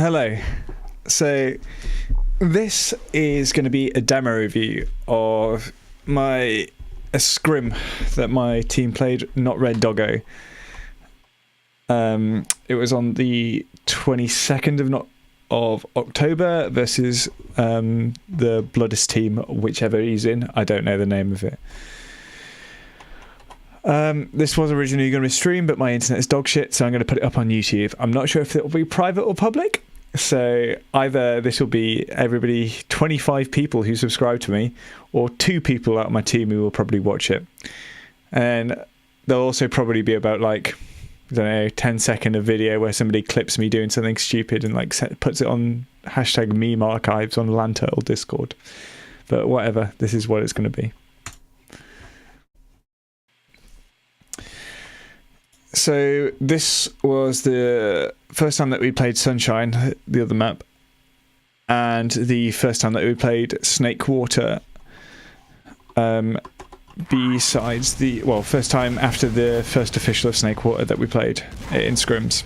Hello. So this is going to be a demo review of a scrim that my team played, not Red Doggo. It was on the 22nd of October versus the Bloodis team, whichever he's in. I don't know the name of it. This was originally going to be streamed, but my internet is dog shit, so I'm going to put it up on YouTube. I'm not sure if it will be private or public, so either this will be everybody, 25 people who subscribe to me, or 2 people out of my team who will probably watch it. And there'll also probably be about, like, I don't know, 10-second of video where somebody clips me doing something stupid and like puts it on hashtag meme archives on Lanturtle Discord. But whatever, this is what it's going to be. So this was the first time that we played Sunshine, the other map, and the first time that we played Snake Water. Besides first time after the first official of Snake Water that we played in scrims,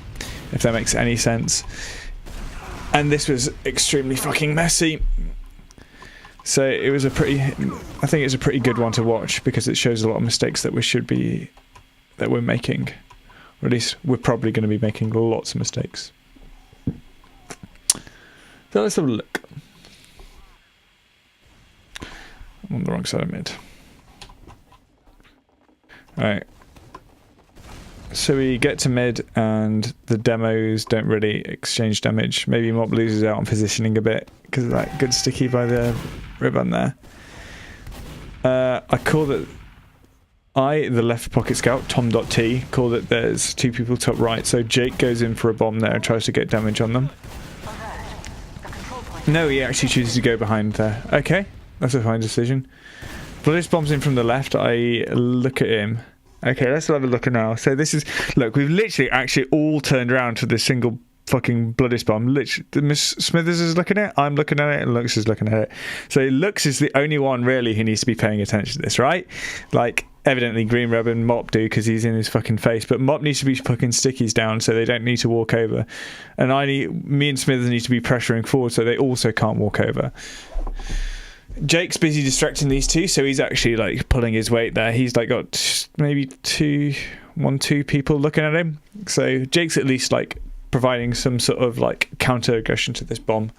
if that makes any sense. And this was extremely fucking messy. So it was I think it's a pretty good one to watch because it shows a lot of mistakes that we're making. Or at least we're probably going to be making lots of mistakes. So let's have a look. I'm on the wrong side of mid. Alright. So we get to mid and the demos don't really exchange damage. Maybe Mop loses out on positioning a bit because of that good sticky by the ribbon there. I call that the left pocket scout, Tom.T, call that there's 2 people top right, so Jake goes in for a bomb there and tries to get damage on them. No, he actually chooses to go behind there. Okay, that's a fine decision. Bloodis bombs in from the left. I look at him. Okay, let's have a look now. So this is... Look, we've literally actually all turned around to this single fucking Bloodis bomb. Literally, Miss Smithers is looking at it, I'm looking at it, and Lux is looking at it. So Lux is the only one really who needs to be paying attention to this, right? Like, evidently Green Rub and Mop do because he's in his fucking face, but Mop needs to be fucking stickies down so they don't need to walk over. And me and Smithers need to be pressuring forward so they also can't walk over. Jake's busy distracting these 2, so he's actually like pulling his weight there. He's like got maybe 2 people looking at him. So Jake's at least like providing some sort of like counter aggression to this bomb.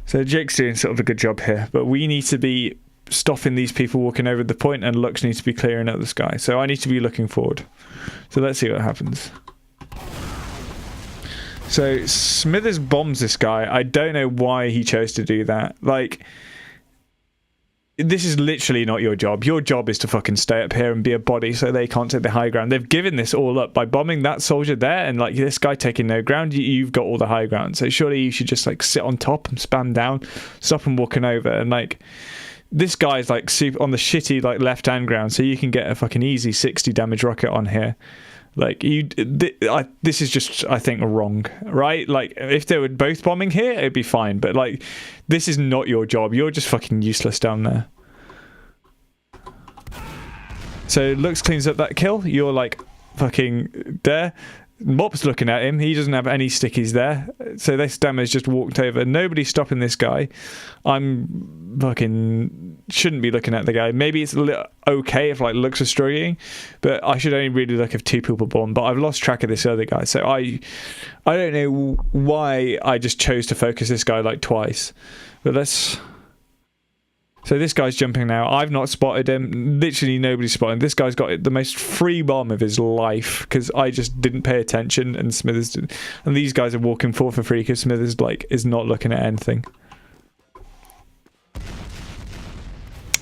So Jake's doing sort of a good job here, but we need to be stopping these people walking over the point, and Lux needs to be clearing out the sky. So I need to be looking forward. So let's see what happens. So Smithers bombs this guy. I don't know why he chose to do that. Like, this is literally not your job. Your job is to fucking stay up here and be a body so they can't take the high ground. They've given this all up by bombing that soldier there, and like this guy taking no ground. You've got all the high ground. So surely you should just like sit on top and spam down, stop them walking over. And like, this guy's like super on the shitty like left hand ground, so you can get a fucking easy 60 damage rocket on here. Like this is just, I think, wrong, right? Like if they were both bombing here, it'd be fine. But like, this is not your job. You're just fucking useless down there. So Lux cleans up that kill. You're like fucking there. Mop's looking at him. He doesn't have any stickies there. So this damage just walked over. Nobody's stopping this guy. I'm fucking shouldn't be looking at the guy. Maybe it's a little okay if like Lux are struggling, but I should only really look if 2 people bomb. But I've lost track of this other guy. So I don't know why I just chose to focus this guy like twice. But let's... So this guy's jumping now. I've not spotted him. Literally nobody's spotted him. This guy's got the most free bomb of his life because I just didn't pay attention and Smithers did. And these guys are walking forward for free because Smithers like is not looking at anything.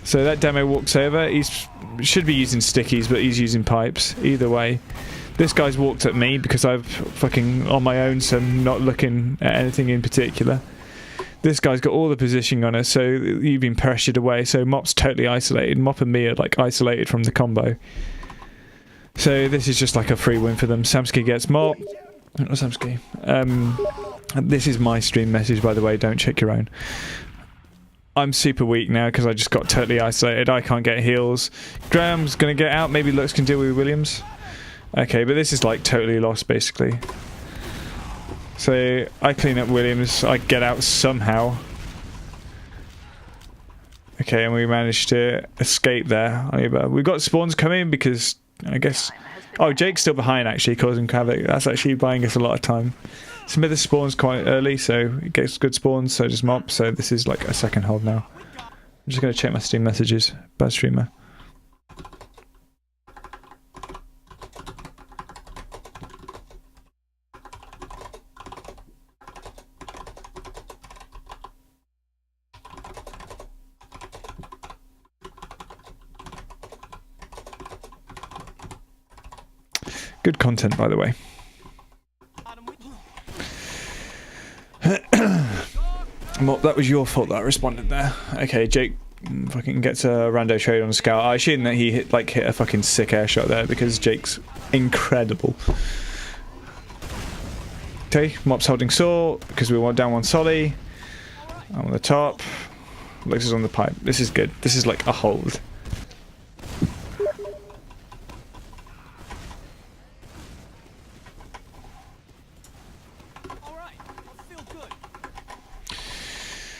So that demo walks over. He should be using stickies, but he's using pipes. Either way. This guy's walked at me because I've fucking on my own, so I'm not looking at anything in particular. This guy's got all the positioning on us, so you've been pressured away. So Mop's totally isolated. Mop and me are like isolated from the combo. So this is just like a free win for them. Samsky gets Mop. Not Samsky. This is my stream message, by the way. Don't check your own. I'm super weak now because I just got totally isolated. I can't get heals. Graham's going to get out. Maybe Lux can deal with Williams. Okay, but this is like totally lost, basically. So I clean up Williams. I get out somehow. Okay, and we managed to escape there. We've got spawns coming because I guess... Oh, Jake's still behind actually, causing havoc. That's actually buying us a lot of time. Smithers spawns quite early, so it gets good spawns, so just mop. So this is like a second hold now. I'm just going to check my Steam messages. Bad streamer. Good content, by the way. That was your fault that I responded there. Okay, Jake fucking gets a rando trade on a scout. I assume that he hit a fucking sick air shot there because Jake's incredible. Okay, Mop's holding saw because we want down one solly. I'm on the top. Lux is on the pipe. This is good. This is like a hold.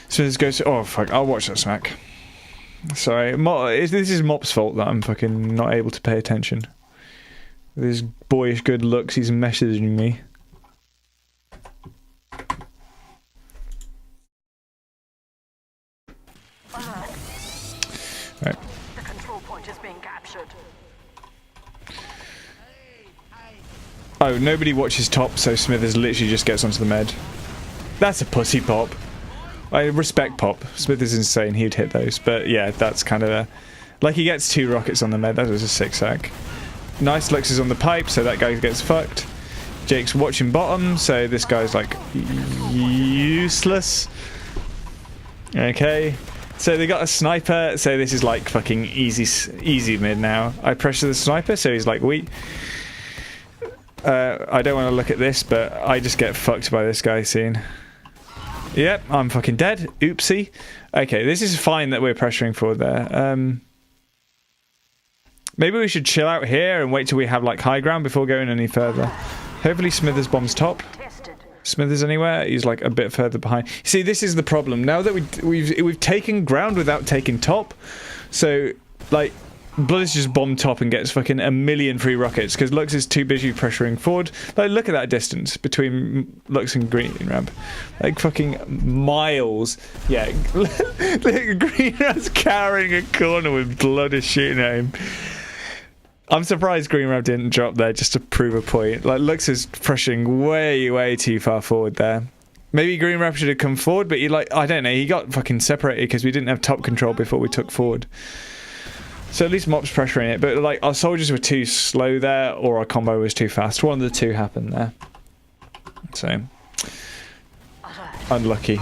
So this goes. Oh fuck! I'll watch that smack. Sorry, this is Mop's fault that I'm fucking not able to pay attention. With his boyish good looks, he's messaging me. Right. The control point is being captured. Oh, nobody watches top, so Smithers literally just gets onto the med. That's a pussy pop. I respect Pop. Smith is insane. He'd hit those. But yeah, that's kind of a... Like, he gets 2 rockets on the med. That was a sick sack. Nice. Lux is on the pipe, so that guy gets fucked. Jake's watching bottom, so this guy's, like, useless. Okay. So they got a sniper, so this is, like, fucking easy mid now. I pressure the sniper, so he's, like, weak. I don't want to look at this, but I just get fucked by this guy soon. Yep, I'm fucking dead. Oopsie. Okay, this is fine that we're pressuring forward there. Maybe we should chill out here and wait till we have like high ground before going any further. Hopefully Smithers bombs top. Smithers anywhere? He's like a bit further behind. See, this is the problem. Now that we've taken ground without taking top, so like Bloodis just bombed top and gets fucking a million free rockets because Lux is too busy pressuring forward. Like, look at that distance between Lux and Green Ramp. Like, fucking miles. Yeah. Green Ramp's carrying a corner with Bloodis shooting at him. I'm surprised Green Ramp didn't drop there just to prove a point. Like, Lux is pressuring way too far forward there. Maybe Green Ramp should have come forward, but I don't know, he got fucking separated because we didn't have top control before we took forward. So at least Mop's pressuring it, but like our soldiers were too slow there, or our combo was too fast. One of the two happened there. So unlucky.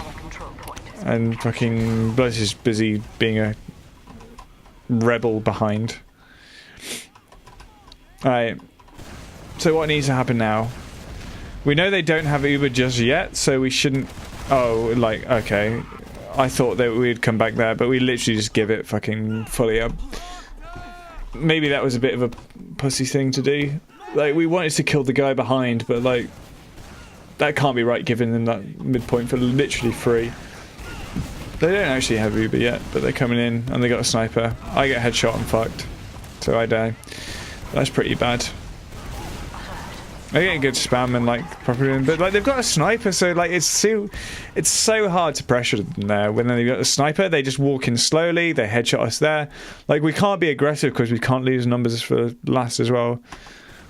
And fucking Bloodis is busy being a rebel behind. Alright. So what needs to happen now? We know they don't have Uber just yet, so we shouldn't... Oh, like, okay. I thought that we'd come back there, but we literally just give it fucking fully up. Maybe that was a bit of a pussy thing to do. Like, we wanted to kill the guy behind, but like, that can't be right giving them that midpoint for literally free. They don't actually have Uber yet, but they're coming in and they got a sniper. I get headshot and fucked, so I die. That's pretty bad. I get a good spam and like properly, but like they've got a sniper, so like it's so hard to pressure them there. When they've got a sniper, they just walk in slowly, they headshot us there. Like, we can't be aggressive because we can't lose numbers for last as well.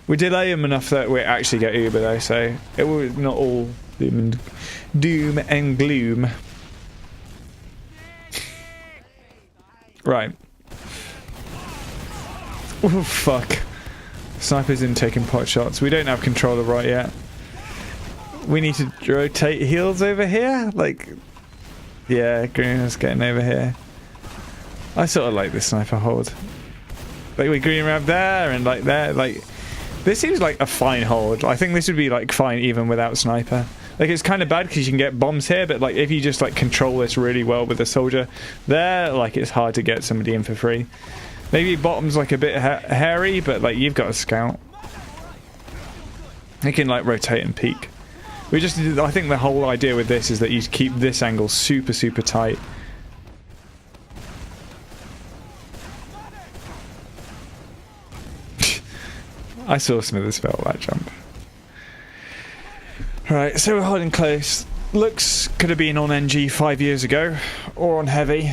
We delay them enough that we actually get Uber though, so it was not all doom and gloom. Right. Oh fuck. Snipers in taking pot shots. We don't have control of right yet. We need to rotate heals over here. Like, yeah, Green is getting over here. I sort of like this sniper hold. Like, we Green Ramp there and like there. Like, this seems like a fine hold. I think this would be like fine even without sniper. Like, it's kind of bad because you can get bombs here, but like if you just like control this really well with a soldier there, like it's hard to get somebody in for free. Maybe bottom's like a bit hairy, but like you've got a scout. He can like rotate and peek. We just, I think the whole idea with this is that you keep this angle super, super tight. I saw Smithers fail that jump. Right, so we're holding close. Looks could have been on NG 5 years ago, or on heavy.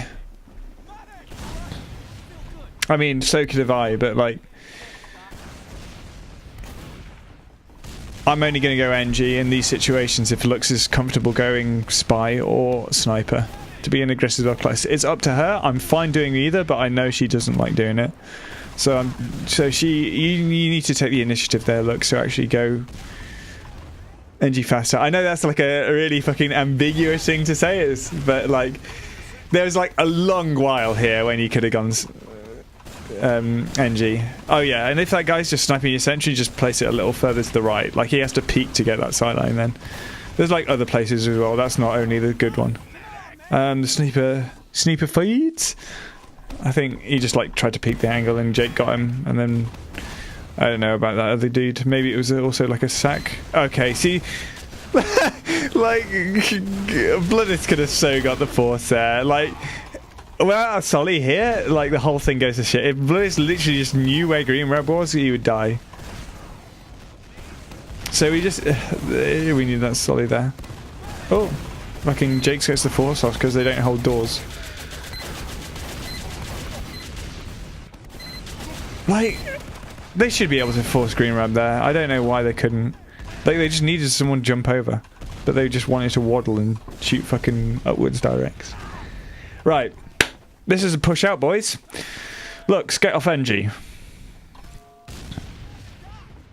I mean, so could have I, but like, I'm only going to go NG in these situations if Lux is comfortable going spy or sniper to be an aggressive dog class. It's up to her. I'm fine doing either, but I know she doesn't like doing it. So you need to take the initiative there, Lux, to actually go NG faster. I know that's like a really fucking ambiguous thing to say, but like, there was like a long while here when you could have gone NG. Oh yeah, and if that guy's just sniping your sentry, just place it a little further to the right. Like, he has to peek to get that sideline then. There's like other places as well. That's not only the good one. The sniper feeds. I think he just like tried to peek the angle and Jake got him, and then I don't know about that other dude. Maybe it was also like a sack. Okay, see, like Bloodis could have so got the force there. Like, without a Solly here, like the whole thing goes to shit. If Bloodis literally just knew where Green Red was, he would die. So we just we need that Solly there. Oh, fucking Jake gets the force off because they don't hold doors. Like, they should be able to force Green Rab there. I don't know why they couldn't. Like, they just needed someone to jump over. But they just wanted to waddle and shoot fucking upwards directs. Right. This is a push out, boys. Lux, get off NG.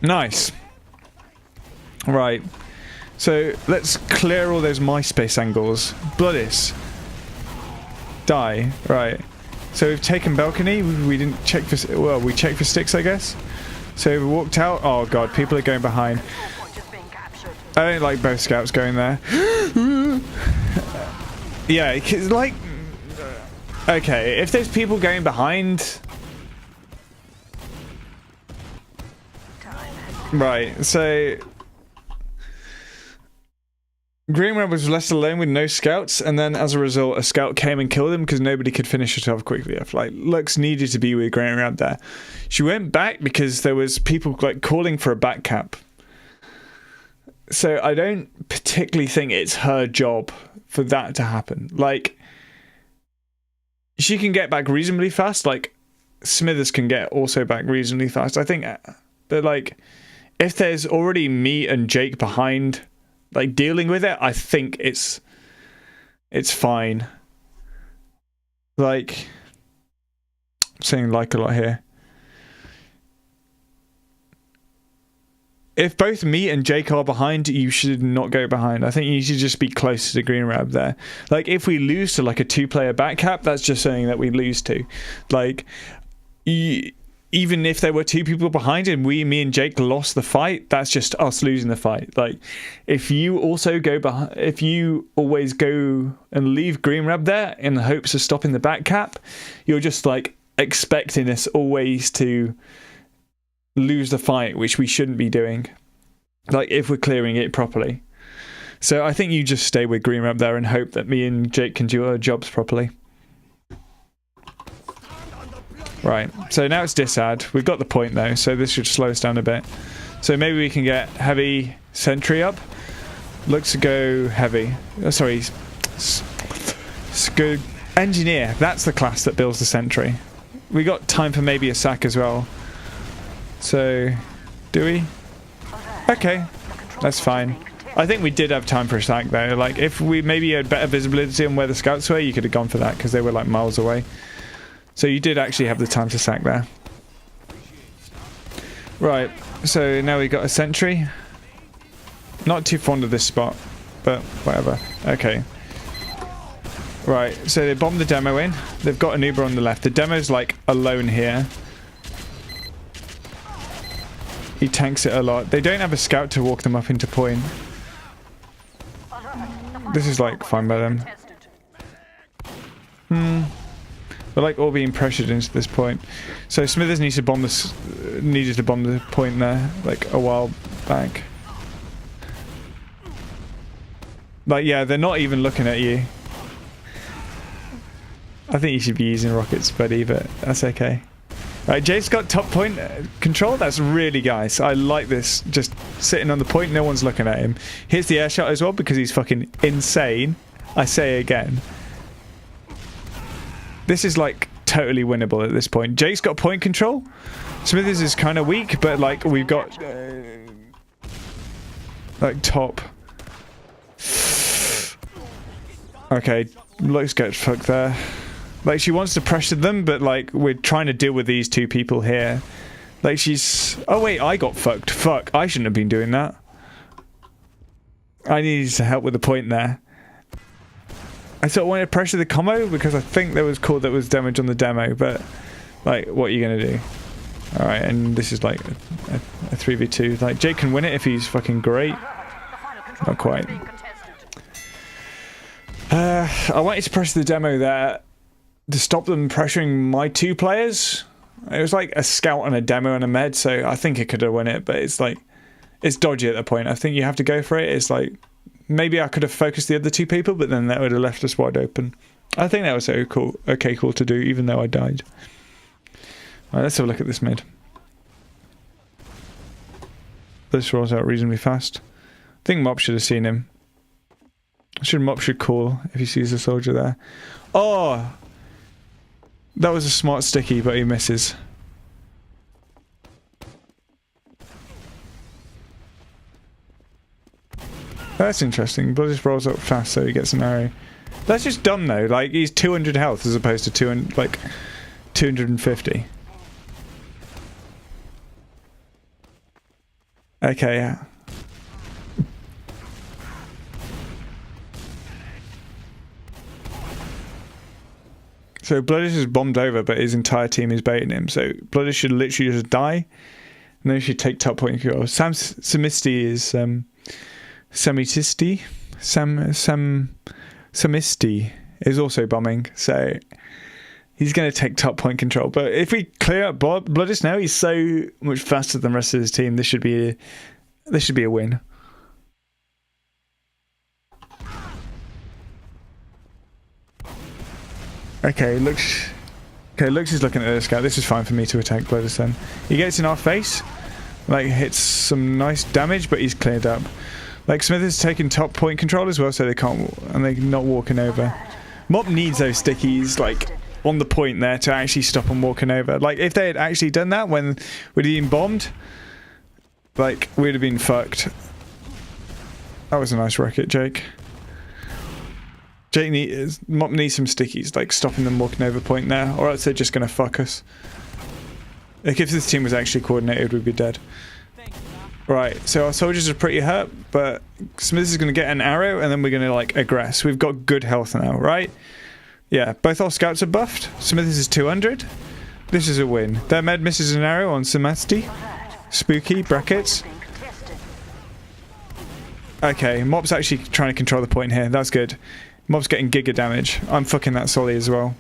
Nice. Right. So, let's clear all those MySpace angles. Bloodis. Die. Right. So we've taken balcony. We didn't check for, well, we checked for sticks, I guess. So we walked out. Oh god, people are going behind. I don't like both scouts going there. Yeah, cause like, okay, if there's people going behind, right? So Green Red was left alone with no scouts, and then as a result, a scout came and killed him because nobody could finish it off quickly enough. Like, Lux needed to be with Green Red there. She went back because there was people like calling for a back cap. So I don't particularly think it's her job for that to happen. Like, she can get back reasonably fast. Like, Smithers can get also back reasonably fast, I think. But like, if there's already me and Jake behind, like, dealing with it, I think it's fine. Like, I'm saying like a lot here. If both me and Jake are behind, you should not go behind. I think you should just be close to the Green Rab there. Like, if we lose to like a 2-player back cap, that's just saying that we lose to. Like, even if there were 2 people behind and me and Jake lost the fight, that's just us losing the fight. Like, if you also go behind, if you always go and leave Green Rab there in the hopes of stopping the back cap, you're just like expecting us always to lose the fight, which we shouldn't be doing. Like, if we're clearing it properly. So I think you just stay with Green Rab there and hope that me and Jake can do our jobs properly. Right, so now it's disad. We've got the point though, so this should slow us down a bit. So maybe we can get heavy sentry up. Looks to go heavy. Oh, sorry. Go engineer. That's the class that builds the sentry. We got time for maybe a sack as well. So, do we? Okay, that's fine. I think we did have time for a sack though. Like, if we maybe had better visibility on where the scouts were, you could have gone for that because they were like miles away. So you did actually have the time to sack there. Right, so now we got a sentry. Not too fond of this spot, but whatever. Okay. Right, so they bombed the demo in. They've got an Uber on the left. The demo's like alone here. He tanks it a lot. They don't have a scout to walk them up into point. This is like fine by them. They're like all being pressured into this point. So Smithers needs to bomb this, needed to bomb the point there like a while back. Like, yeah, they're not even looking at you. I think you should be using rockets, buddy, but that's okay. Right, Jake's got top point control. That's really nice. I like this. Just sitting on the point, no one's looking at him. Here's the air shot as well because he's fucking insane. I say again. This is like totally winnable at this point. Jake's got point control. Smithers is kind of weak, but like we've got like top. Okay, looks get fucked there. Like, she wants to pressure them, but, like, we're trying to deal with these two people here. Like, she's... Oh, wait, I got fucked. Fuck, I shouldn't have been doing that. I needed to help with the point there. I sort of wanted to pressure the combo, because I think there was call that was damage on the demo, but, like, what are you going to do? Alright, and this is, like, a 3v2. Like, Jake can win it if he's fucking great. Not quite. I wanted to pressure the demo there to stop them pressuring my two players. It was like a scout and a demo and a med, so I think it could have won it, but it's like, it's dodgy at that point. I think you have to go for it. It's like, maybe I could have focused the other two people, but then that would have left us wide open. I think that was so cool, okay, cool to do, even though I died. Alright, let's have a look at this mid. This rolls out reasonably fast. I think Mop should have seen him. Mop should call if he sees a soldier there. Oh! That was a smart sticky, but he misses. That's interesting. Bloodis rolls up fast, so he gets an arrow. That's just dumb, though. Like, he's 200 health as opposed to 200, like 250. Okay, yeah. So Bloodis is bombed over, but his entire team is baiting him. So Bloodis should literally just die, and then he should take top point control. Samisti is Samisti is also bombing, so he's going to take top point control. But if we clear up Bloodis now, he's so much faster than the rest of his team. This should be a win. Okay, Lux is looking at this guy. This is fine for me to attack Bloodis then. He gets in our face, like hits some nice damage, but he's cleared up. Like Smith is taking top point control as well, so they can't, and they're not walking over. Mop needs those stickies, like on the point there, to actually stop them walking over. Like if they had actually done that when we'd been bombed, like we'd have been fucked. That was a nice rocket, Jake. Mop needs some stickies, like stopping them walking over point there, or else they're just going to fuck us. Like if this team was actually coordinated, we'd be dead. Right, so our soldiers are pretty hurt, but Smithers is going to get an arrow, and then we're going to like aggress. We've got good health now, right? Yeah, both our scouts are buffed. Smithers is 200. This is a win. Their med misses an arrow on Samasti. Spooky, brackets. Okay, Mop's actually trying to control the point here. That's good. Mob's getting giga damage. I'm fucking that Solly as well.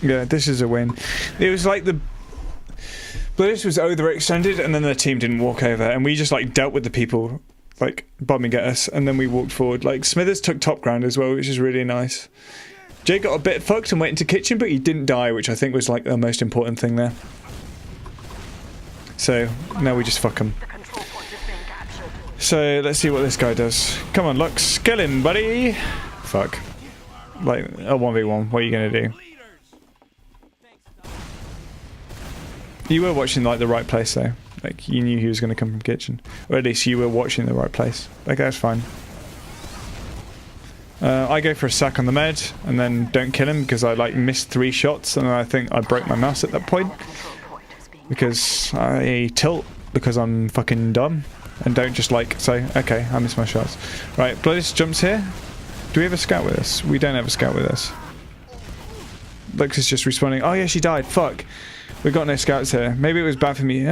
Yeah, this is a win. It was like the Bloodis was overextended, and then the team didn't walk over, and we just like dealt with the people like bombing at us, and then we walked forward. Like Smithers took top ground as well, which is really nice. Jay got a bit fucked and went into kitchen, but he didn't die, which I think was like the most important thing there. So now we just fuck him. So let's see what this guy does. Come on, Lux, kill him, buddy. Fuck. Like a 1v1. What are you gonna do? You were watching like the right place though. Like you knew he was gonna come from kitchen, or at least you were watching the right place. Like that's fine. I go for a sack on the med and then don't kill him because I like missed 3 shots, and I think I broke my mouse at that point. Because I tilt because I'm fucking dumb and don't just like say, okay, I missed my shots. Right, Bloodis jumps here. Do we have a scout with us? We don't have a scout with us. Lux is just respawning. Oh yeah, she died. Fuck. We've got no scouts here. Maybe it was bad for me.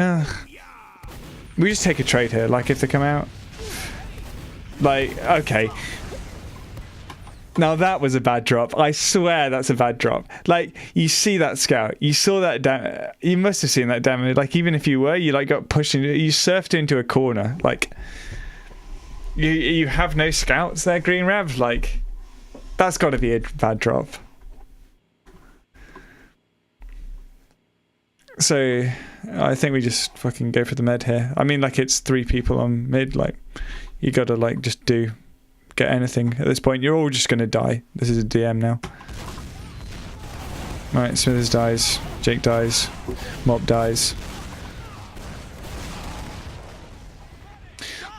We just take a trade here. Like if they come out. Like, okay. Now that was a bad drop. I swear that's a bad drop. Like, you see that scout. You saw that you must have seen that damage. Like, even if you were, you like got pushed into, you surfed into a corner. Like, you have no scouts there, Green Rev. Like, that's got to be a bad drop. So I think we just fucking go for the med here. I mean, like, it's 3 people on mid. Like, you got to like just get anything at this point. You're all just gonna die. This is a DM now. Right, Smithers dies, Jake dies, Mop dies.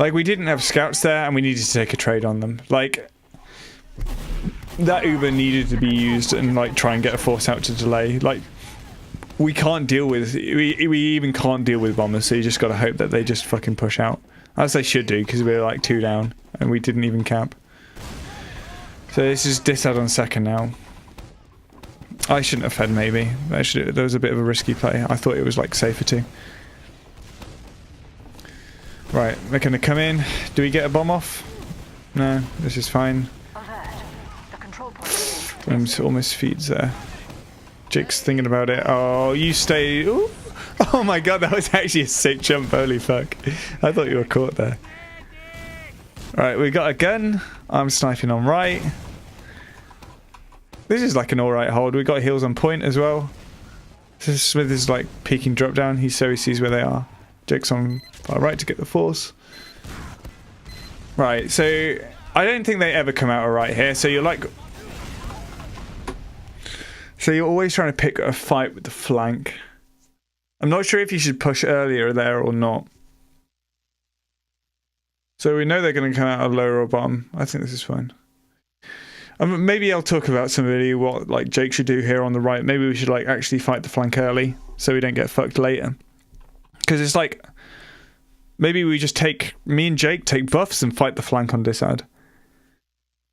Like, we didn't have scouts there and we needed to take a trade on them. Like, that Uber needed to be used and like try and get a force out to delay. Like, we can't deal with, we even can't deal with bombers, so you just gotta hope that they just fucking push out. As they should do, because we were like 2 down and we didn't even camp. So this is disad on second now. I shouldn't have fed maybe. Actually, there was a bit of a risky play. I thought it was like safer to. Right, they're going to come in. Do we get a bomb off? No, this is fine. Almost feeds there. Jake's thinking about it. Oh, you stay. Ooh. Oh my god, that was actually a sick jump. Holy fuck. I thought you were caught there. Right, we got a gun. I'm sniping on right. This is like an alright hold. We got heals on point as well. Smith is like peeking drop down. He sees where they are. Jake's on far right to get the force. Right, so I don't think they ever come out alright here. So you're like... So you're always trying to pick a fight with the flank. I'm not sure if you should push earlier there or not. So we know they're going to come out of lower or bottom. I think this is fine. Maybe I'll talk about somebody what like Jake should do here on the right. Maybe we should like actually fight the flank early so we don't get fucked later. Because it's like maybe we just me and Jake take buffs and fight the flank on disad.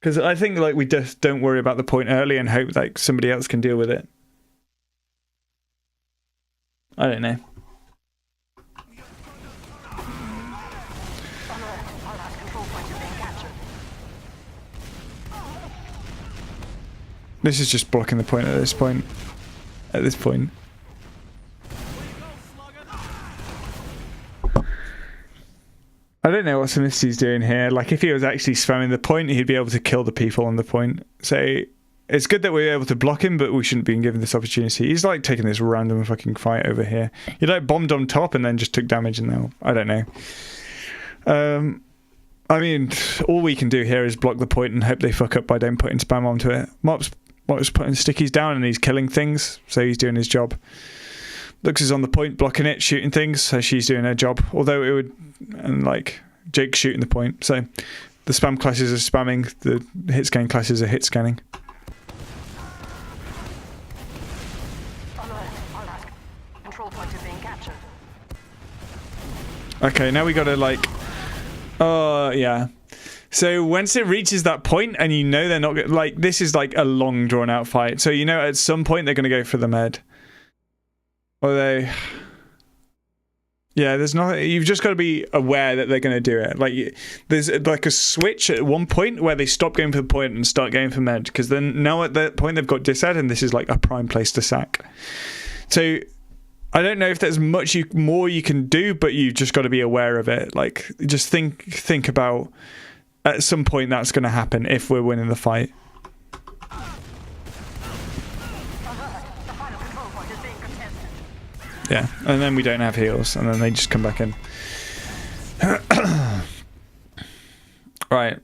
Because I think like we just don't worry about the point early and hope like somebody else can deal with it. I don't know. This is just blocking the point at this point. At this point. I don't know what Sinisty's doing here. Like, if he was actually spamming the point, he'd be able to kill the people on the point. So, it's good that we were able to block him, but we shouldn't be given this opportunity. He's like taking this random fucking fight over here. He like bombed on top and then just took damage and now, I don't know. I mean, all we can do here is block the point and hope they fuck up by don't putting spam onto it. Mop's putting stickies down and he's killing things, so he's doing his job. Lux is on the point, blocking it, shooting things, so she's doing her job. Although it would, and like, Jake's shooting the point. So the spam classes are spamming, the hit scan classes are hit scanning. Okay, now we gotta like, yeah. So once it reaches that point and you know they're not like, this is like a long drawn out fight. So you know at some point they're gonna go for the med. Or yeah, there's nothing, you've just got to be aware that they're going to do it. Like, there's like a switch at one point where they stop going for the point and start going for med, because then now at that point they've got disad and this is like a prime place to sack. So I don't know if there's much more you can do, but you've just got to be aware of it. Like, just think about at some point that's going to happen if we're winning the fight. Yeah, and then we don't have heals, and then they just come back in. Right.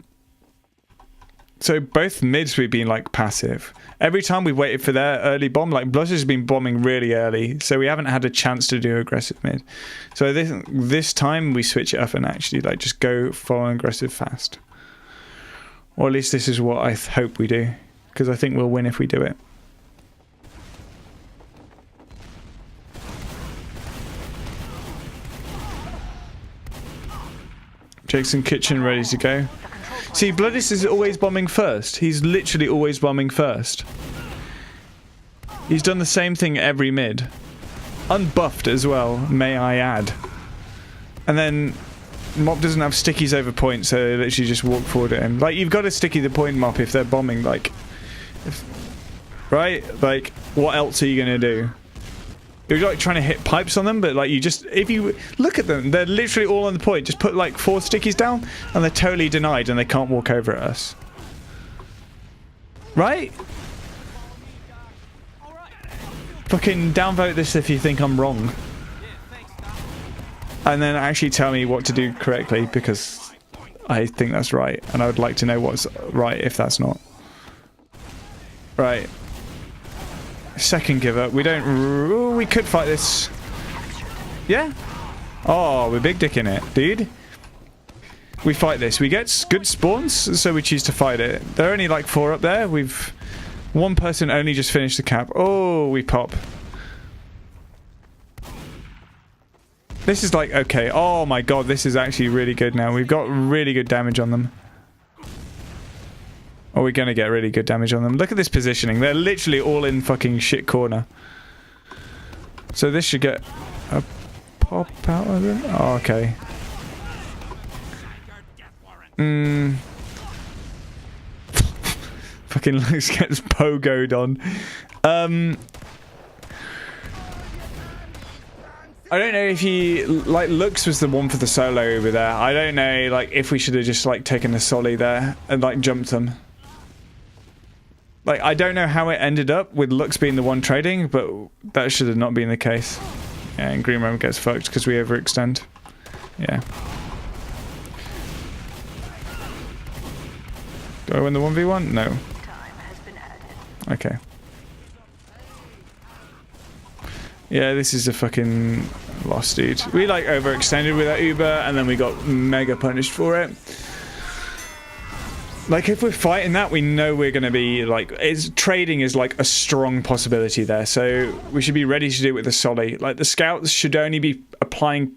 So both mids we've been like passive. Every time we've waited for their early bomb, like Bloodis has been bombing really early, so we haven't had a chance to do aggressive mid. So this time we switch it up and actually like just go full on aggressive fast. Or at least this is what I hope we do, because I think we'll win if we do it. Jake's in kitchen, ready to go. See, Bloodis is always bombing first. He's literally always bombing first. He's done the same thing every mid. Unbuffed as well, may I add. And then Mop doesn't have stickies over point, so they literally just walk forward at him. Like, you've got to sticky the point, Mop, if they're bombing, like... right? Like, what else are you going to do? You're like trying to hit pipes on them, but like you just... if you look at them, they're literally all on the point. Just put like 4 stickies down, and they're totally denied, and they can't walk over at us. Right? Fucking downvote this if you think I'm wrong. And then actually tell me what to do correctly, because I think that's right, and I would like to know what's right if that's not. Right. Second give up. We don't... ooh, we could fight this. Yeah? Oh, we're big dicking it, dude. We fight this. We get good spawns, so we choose to fight it. There are only like 4 up there. We've... one person only just finished the cap. Oh, we pop. This is like... okay. Oh my god, this is actually really good now. We've got really good damage on them. Oh, we're going to get really good damage on them. Look at this positioning. They're literally all in fucking shit corner. So this should get a pop out of it. Oh, okay. Fucking Lux gets pogoed on. I don't know if he... like, Lux was the one for the solo over there. I don't know, like, if we should have just, like, taken a solly there and, like, jumped them. Like, I don't know how it ended up with Lux being the one trading, but that should have not been the case. Yeah, and Green Room gets fucked because we overextend. Yeah. Do I win the 1v1? No. Okay. Yeah, this is a fucking loss, dude. We, like, overextended with that Uber, and then we got mega punished for it. Like, if we're fighting that, we know we're going to be, like... trading is, like, a strong possibility there. So, we should be ready to do it with the solly. Like, the scouts should only be applying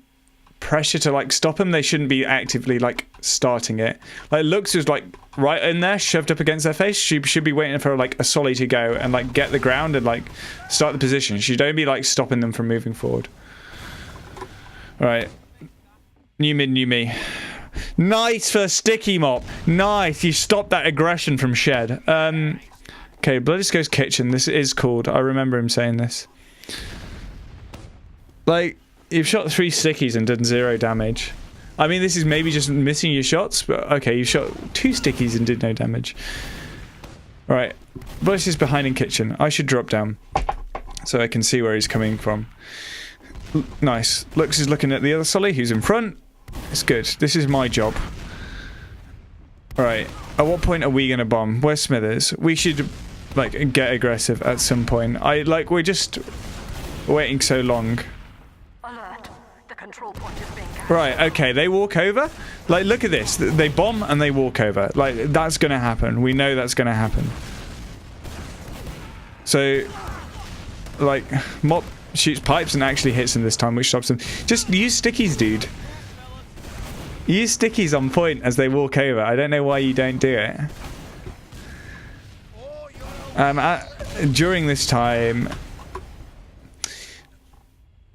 pressure to, like, stop them. They shouldn't be actively, like, starting it. Like, Lux is, like, right in there, shoved up against their face. She should be waiting for, like, a solly to go and, like, get the ground and, like, start the position. She don't be, like, stopping them from moving forward. Alright. New mid, new me. Nice for sticky Mop. Nice. You stopped that aggression from Shed. Okay, Bloodis goes kitchen. This is called. I remember him saying this. Like, you've shot 3 stickies and done 0 damage. I mean, this is maybe just missing your shots, but okay, you shot 2 stickies and did no damage. Alright. Bloodis is behind in kitchen. I should drop down so I can see where he's coming from. Nice. Lux is looking at the other solly who's in front. It's good. This is my job. Alright. At what point are we going to bomb? Where's Smithers? We should, like, get aggressive at some point. We're just waiting so long. Alert. The control point is being captured. Right, okay. They walk over. Like, look at this. They bomb and they walk over. Like, that's going to happen. We know that's going to happen. So, like, Mop shoots pipes and actually hits him this time, which stops him. Just use stickies, dude. Use stickies on point as they walk over. I don't know why you don't do it. During this time,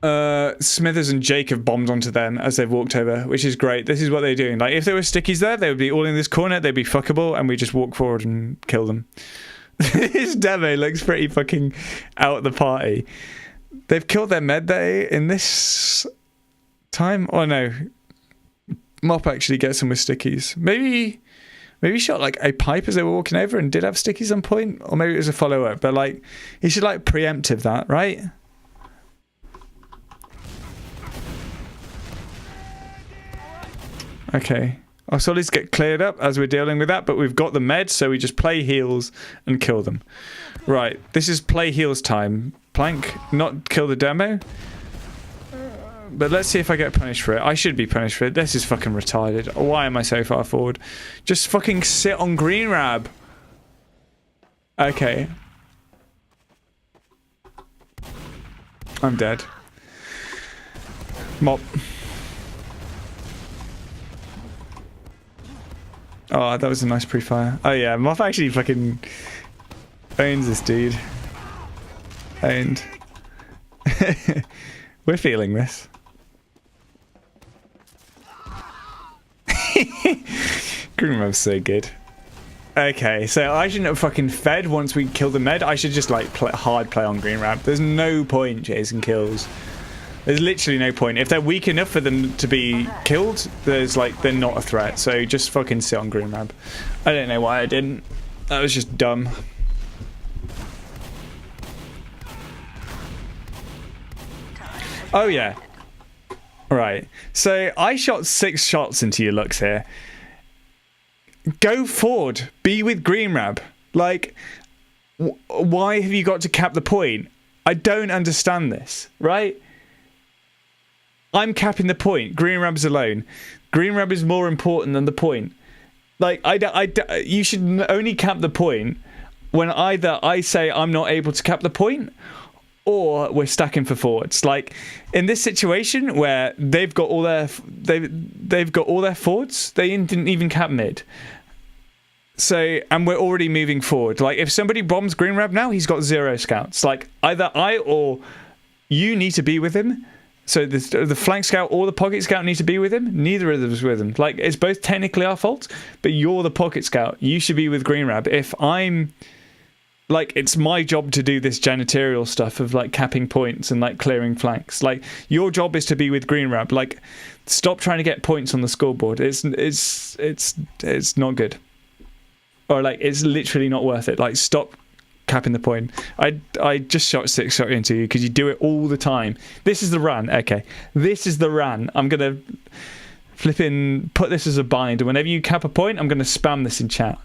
Smithers and Jake have bombed onto them as they've walked over, which is great. This is what they're doing. Like, if there were stickies there, they would be all in this corner. They'd be fuckable, and we just walk forward and kill them. This demo looks pretty fucking out of the party. They've killed their med day in this time. Oh no. Mop actually gets them with stickies. Maybe shot like a pipe as they were walking over and did have stickies on point, or maybe it was a follow-up. But like, he should like preemptive that, right? Okay, our solids get cleared up as we're dealing with that, but we've got the med, so we just play heals and kill them. Right, this is play heals time. Plank, not kill the demo. But let's see if I get punished for it. I should be punished for it. This is fucking retarded. Why am I so far forward? Just fucking sit on green rab. Okay. I'm dead. Mop. Oh, that was a nice pre-fire. Oh yeah, Mop actually fucking owns this dude. Owned. We're feeling this. Green Rab's so good. Okay, so I shouldn't have fucking fed once we killed the med. I should just like hard play on Green Rab. There's no point chasing kills. There's literally no point. If they're weak enough for them to be killed, there's like they're not a threat. So just fucking sit on Green Rab. I don't know why I didn't. That was just dumb. Oh yeah. Right. So I shot 6 shots into your looks here. Go forward. Be with Green Rab. Like, why have you got to cap the point? I don't understand this, right? I'm capping the point. Green Rab's alone. Green Rab is more important than the point. Like, you should only cap the point when either I say I'm not able to cap the point, or we're stacking for forwards. Like in this situation where they've got all their forwards, they didn't even cap mid. So, and we're already moving forward. Like if somebody bombs Green Rab now, he's got 0 scouts. Like either I or you need to be with him. So the flank scout or the pocket scout need to be with him. Neither of them is with him. Like it's both technically our fault, but you're the pocket scout. You should be with Green Rab. If I'm like, it's my job to do this janitorial stuff of like capping points and like clearing flanks. Like your job is to be with Green Rab. Like stop trying to get points on the scoreboard. It's not good. Or like it's literally not worth it. Like stop capping the point. I just shot 6 shots into you because you do it all the time. This is the run. Okay, this is the run. I'm gonna flipping put this as a bind, and whenever you cap a point, I'm gonna spam this in chat.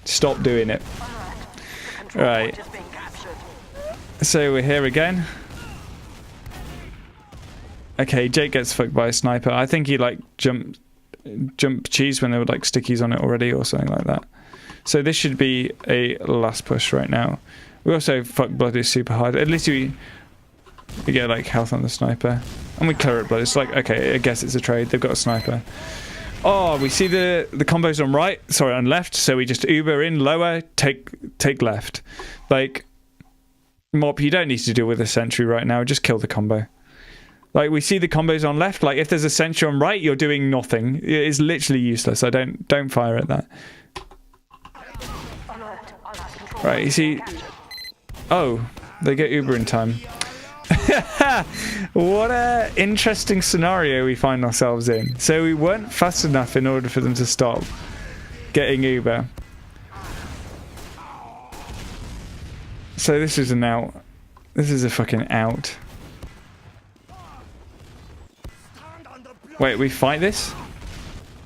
Stop doing it. Right. So we're here again. Okay, Jake gets fucked by a sniper. I think he like jump cheese when there were like stickies on it already or something like that. So this should be a last push right now. We also fuck Bloodis super hard. At least we get like health on the sniper. And we clear it Bloodis. Like, okay, I guess it's a trade. They've got a sniper. Oh, we see the combos on right, sorry, on left, so we just Uber in lower, take left. Like, Mop, you don't need to deal with a sentry right now, just kill the combo. Like, we see the combos on left, like, if there's a sentry on right, you're doing nothing. It's literally useless, I don't fire at that. Right, you see... Oh, they get Uber in time. What a interesting scenario we find ourselves in. So we weren't fast enough in order for them to stop getting Uber. So this is an out. This is a fucking out. Wait, we fight this?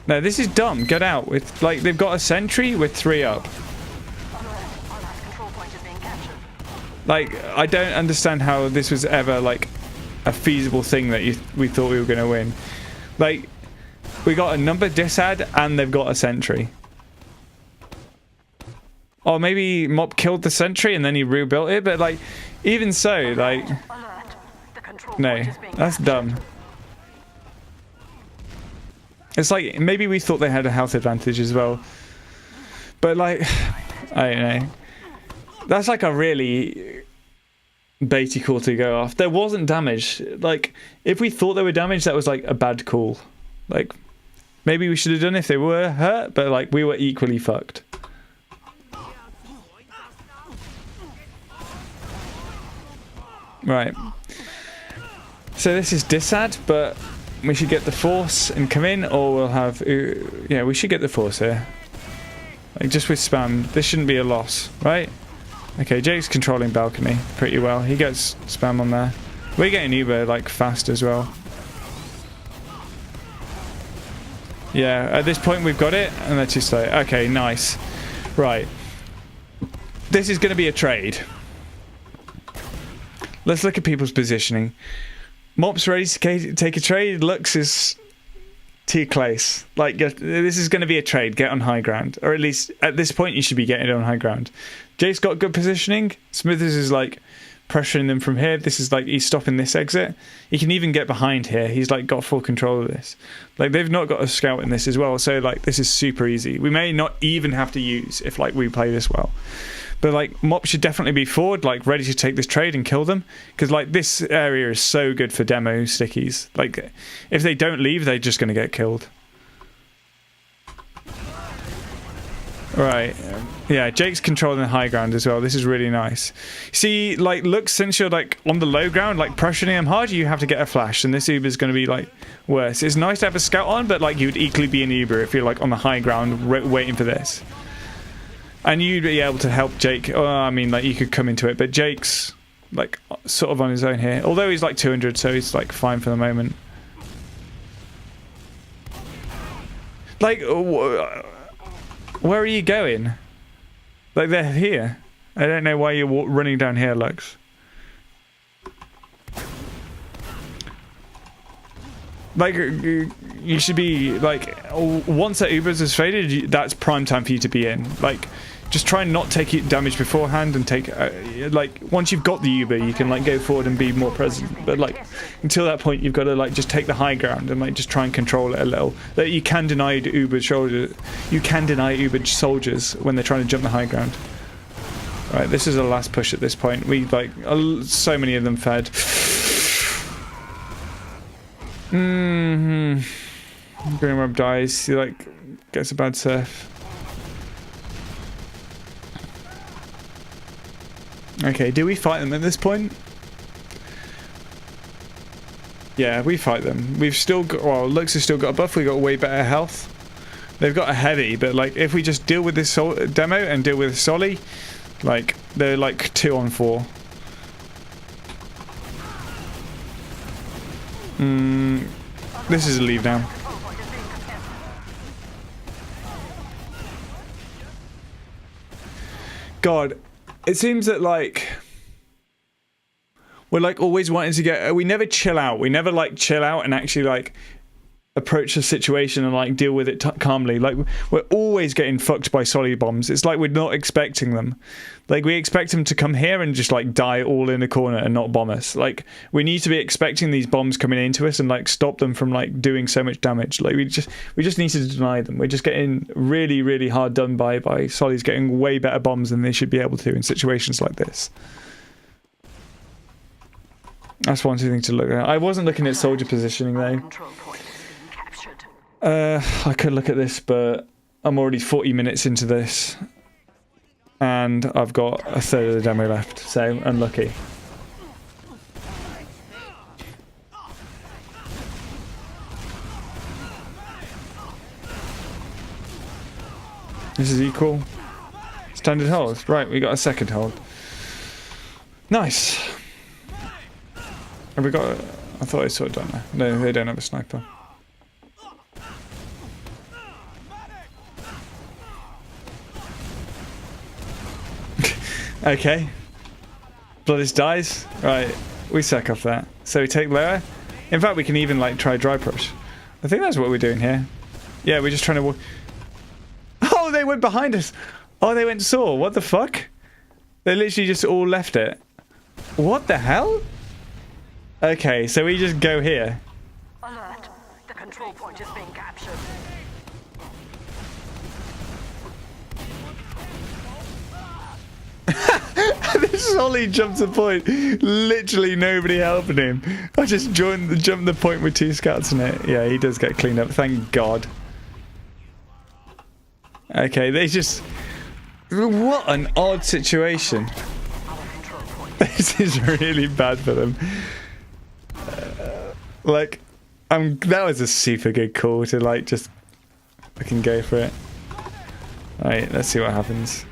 No, this is dumb. Get out. With like they've got a sentry with 3 up. Like, I don't understand how this was ever, like, a feasible thing that we thought we were going to win. Like, we got a number disad and they've got a sentry. Or maybe Mop killed the sentry and then he rebuilt it, but, like, even so, like... No, that's dumb. It's like, maybe we thought they had a health advantage as well. But, like, I don't know. That's like a really baity call to go off. There wasn't damage. Like, if we thought there were damage, that was like a bad call. Like, maybe we should have done if they were hurt, but like we were equally fucked. Right. So this is disad, but we should get the force and come in, or we'll have... Yeah, we should get the force here. Like, just with spam. This shouldn't be a loss, right? Okay, Jake's controlling balcony pretty well. He gets spam on there. We're getting Uber like fast as well. Yeah, at this point we've got it, and they're too slow. Okay, nice. Right. This is going to be a trade. Let's look at people's positioning. Mop's ready to take a trade. Lux is too close. Like, this is going to be a trade. Get on high ground. Or at least, at this point, you should be getting on high ground. Jake's got good positioning. Smithers is, like, pressuring them from here. This is, like, he's stopping this exit. He can even get behind here. He's, like, got full control of this. Like, they've not got a scout in this as well. So, like, this is super easy. We may not even have to use if, like, we play this well. But like Mop should definitely be forward, like ready to take this trade and kill them, because like this area is so good for demo stickies. Like if they don't leave, they're just going to get killed. Right, yeah, Jake's controlling the high ground as well. This is really nice. See, like, look, since you're like on the low ground, like pressuring him hard, you have to get a flash, and this Uber's going to be like worse. It's nice to have a scout on, but like you would equally be an Uber if you're like on the high ground waiting for this. And you'd be able to help Jake. Oh, I mean, like you could come into it, but Jake's like sort of on his own here. Although he's like 200, so he's like fine for the moment. Like. Where are you going? Like, they're here. I don't know why you're running down here, Lux. Like, you should be, like, once that Ubers is faded, that's prime time for you to be in. Like, just try and not take damage beforehand and take, like, once you've got the Uber, you can, like, go forward and be more present. But, like, until that point, you've got to, like, just take the high ground and, like, just try and control it a little. Like, you can deny Uber soldiers. You can deny Uber soldiers when they're trying to jump the high ground. Right, this is the last push at this point. We, like, so many of them fed. Green Web dies. He, like, gets a bad surf. Okay, do we fight them at this point? Yeah, we fight them. We've still got... Well, Lux has still got a buff. We've got way better health. They've got a heavy, but, like, if we just deal with this demo and deal with Solly, like, they're, like, 2 on 4. This is a leave now. God, it seems that, like, we're, like, always wanting to get... We never chill out. We never, like, chill out and actually, like, approach the situation and, like, deal with it calmly. Like, we're always getting fucked by solid bombs. It's like we're not expecting them. Like, we expect them to come here and just, like, die all in a corner and not bomb us. Like, we need to be expecting these bombs coming into us and, like, stop them from, like, doing so much damage. Like, we just need to deny them. We're just getting really, really hard done by Solly's getting way better bombs than they should be able to in situations like this. That's one thing to look at. I wasn't looking at soldier positioning, though. I could look at this, but I'm already 40 minutes into this. And I've got a third of the demo left, so unlucky. This is equal. Standard hold. Right, we got a second hold. Nice. Have we got... I thought I saw it down there. No, they don't have a sniper. Okay. Bloodis dies. Right, we sack off that. So we take lower. In fact, we can even, like, try dry push. I think that's what we're doing here. Yeah, we're just trying to... Oh, they went behind us. Oh, they went saw. What the fuck? They literally just all left it. What the hell? Okay, so we just go here. Alert. The control point is being captured. This Solly jumped the point. Literally nobody helping him. I just jumped the point with 2 scouts in it. Yeah, he does get cleaned up. Thank God. Okay, they just... What an odd situation. This is really bad for them. Like, that was a super good call to, like, just fucking go for it. Alright, let's see what happens.